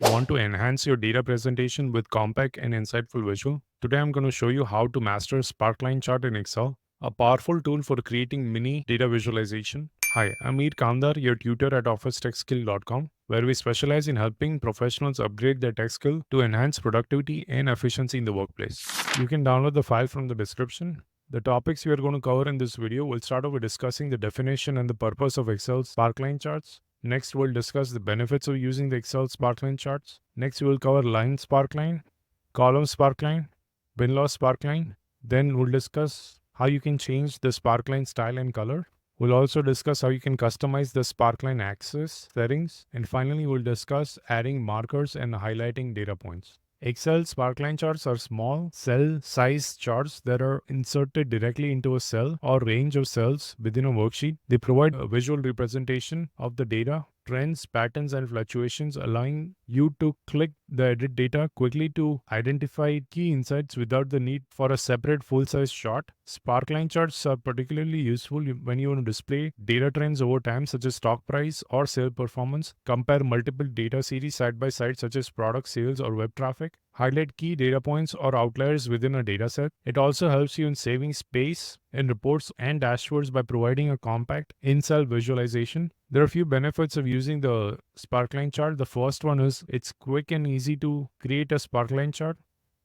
Want to enhance your data presentation with compact and insightful visual? Today I'm going to show you how to master Sparkline chart in Excel, a powerful tool for creating mini data visualization. Hi, I'm Mihir Kamdar, your tutor at officetechskill.com, where we specialize in helping professionals upgrade their tech skill to enhance productivity and efficiency in the workplace. You can download the file from the description. The topics we are going to cover in this video will start off with discussing the definition and the purpose of Excel's Sparkline charts. Next, we'll discuss the benefits of using the Excel Sparkline charts. Next, we will cover line Sparkline, column Sparkline, win-loss Sparkline. Then we'll discuss how you can change the Sparkline style and color. We'll also discuss how you can customize the Sparkline axis settings. And finally, we'll discuss adding markers and highlighting data points. Excel Sparkline charts are small cell size charts that are inserted directly into a cell or range of cells within a worksheet. They provide a visual representation of the data, trends, patterns, and fluctuations, allowing you to click the edit data quickly to identify key insights without the need for a separate full-size chart. Sparkline charts are particularly useful when you want to display data trends over time, such as stock price or sale performance, compare multiple data series side by side, such as product sales or web traffic, highlight key data points or outliers within a dataset. It also helps you in saving space in reports and dashboards by providing a compact in-cell visualization. There are a few benefits of using the Sparkline chart. The first one is it's quick and easy to create a Sparkline chart.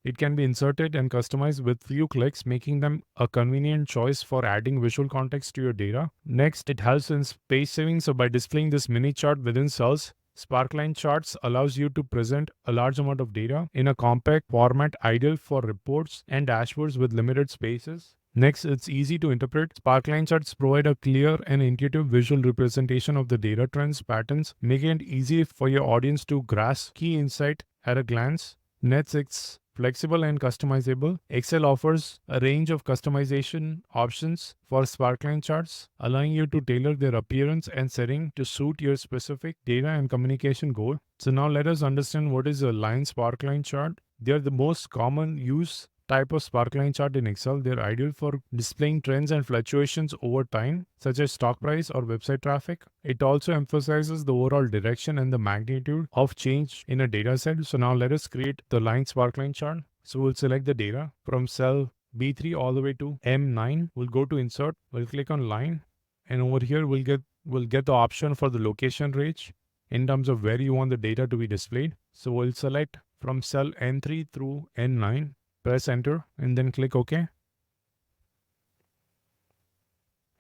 It can be inserted and customized with few clicks, making them a convenient choice for adding visual context to your data. Next, it helps in space saving. So by displaying this mini chart within cells, Sparkline charts allows you to present a large amount of data in a compact format ideal for reports and dashboards with limited spaces. Next, it's easy to interpret. Sparkline charts provide a clear and intuitive visual representation of the data trends, patterns, making it easy for your audience to grasp key insight at a glance. Next, it's flexible and customizable. Excel offers a range of customization options for Sparkline charts, allowing you to tailor their appearance and setting to suit your specific data and communication goal. So now let us understand what is a line Sparkline chart. They are the most common use type of Sparkline chart in Excel. They're ideal for displaying trends and fluctuations over time, such as stock price or website traffic. It also emphasizes the overall direction and the magnitude of change in a data set. So now let us create the line Sparkline chart. So we'll select the data from cell B3 all the way to M9. We'll go to insert, we'll click on line, and over here we'll get the option for the location range in terms of where you want the data to be displayed. So we'll select from cell N3 through N9. Press enter and then click OK.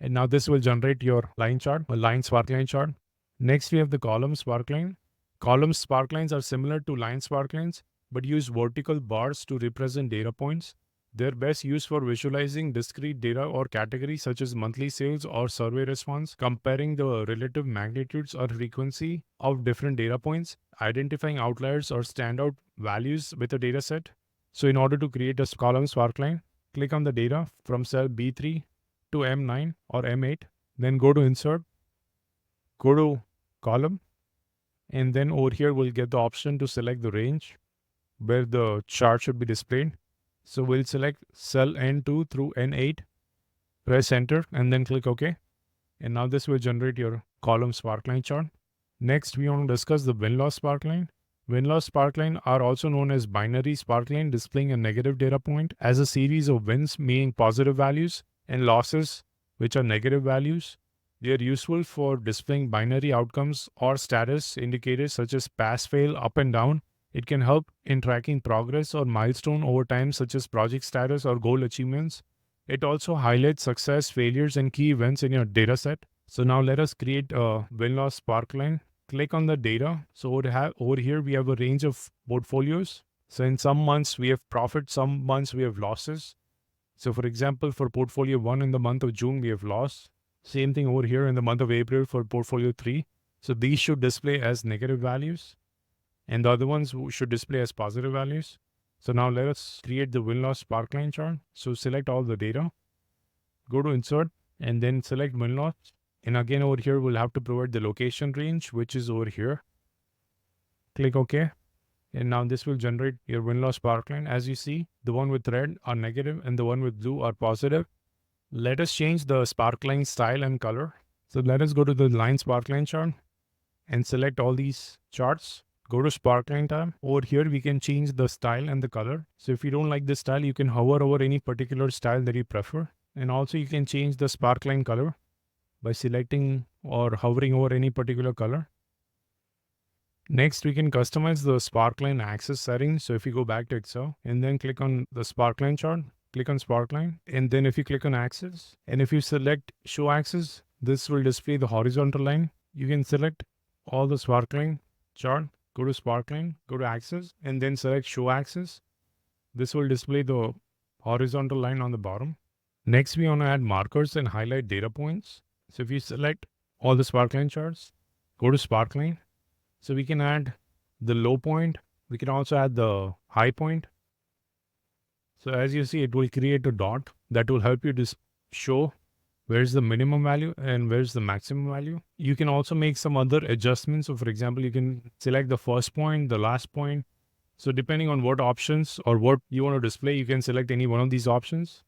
And now this will generate your line chart, a line Sparkline chart. Next, we have the column Sparkline. Column Sparklines are similar to line Sparklines, but use vertical bars to represent data points. They're best used for visualizing discrete data or categories such as monthly sales or survey response, comparing the relative magnitudes or frequency of different data points, identifying outliers or standout values with a data set. So in order to create a column Sparkline, click on the data from cell B3 to M9 or M8, then go to insert, go to column, and then over here we'll get the option to select the range where the chart should be displayed. So we'll select cell N2 through N8, press enter and then click OK. And now this will generate your column Sparkline chart. Next, we want to discuss the win-loss Sparkline. Win-loss Sparkline are also known as binary Sparkline, displaying a negative data point as a series of wins, meaning positive values, and losses, which are negative values. They are useful for displaying binary outcomes or status indicators such as pass, fail, up and down. It can help in tracking progress or milestone over time, such as project status or goal achievements. It also highlights success, failures, and key events in your dataset. So now let us create a win-loss Sparkline. Click on the data. So over here we have a range of portfolios. So in some months we have profit, some months we have losses. So for example, for portfolio 1 in the month of June we have loss. Same thing over here in the month of April for portfolio 3. So these should display as negative values and the other ones should display as positive values. So now let us create the win-loss Sparkline chart. So select all the data, go to insert and then select win-loss. And again, over here, we'll have to provide the location range, which is over here. Click OK. And now this will generate your win-loss Sparkline. As you see, the one with red are negative and the one with blue are positive. Let us change the Sparkline style and color. So let us go to the line Sparkline chart and select all these charts. Go to Sparkline tab. Over here, we can change the style and the color. So if you don't like this style, you can hover over any particular style that you prefer. And also you can change the Sparkline color by selecting or hovering over any particular color. Next, we can customize the Sparkline axis settings. So if you go back to Excel and then click on the Sparkline chart, click on Sparkline. And then if you click on axis and if you select show axis, this will display the horizontal line. You can select all the Sparkline chart, go to Sparkline, go to axis and then select show axis. This will display the horizontal line on the bottom. Next, we want to add markers and highlight data points. So if you select all the Sparkline charts, go to Sparkline. So we can add the low point. We can also add the high point. So as you see, it will create a dot that will help you to show where's the minimum value and where's the maximum value. You can also make some other adjustments. So for example, you can select the first point, the last point. So depending on what options or what you want to display, you can select any one of these options.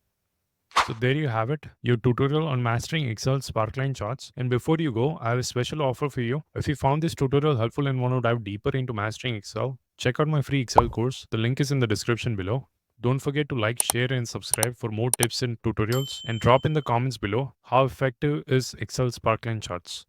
So there you have it, your tutorial on mastering Excel Sparkline charts. And before you go, I have a special offer for you. If you found this tutorial helpful and want to dive deeper into mastering Excel, check out my free Excel course. The link is in the description below. Don't forget to like, share and subscribe for more tips and tutorials. And drop in the comments below how effective is Excel Sparkline charts.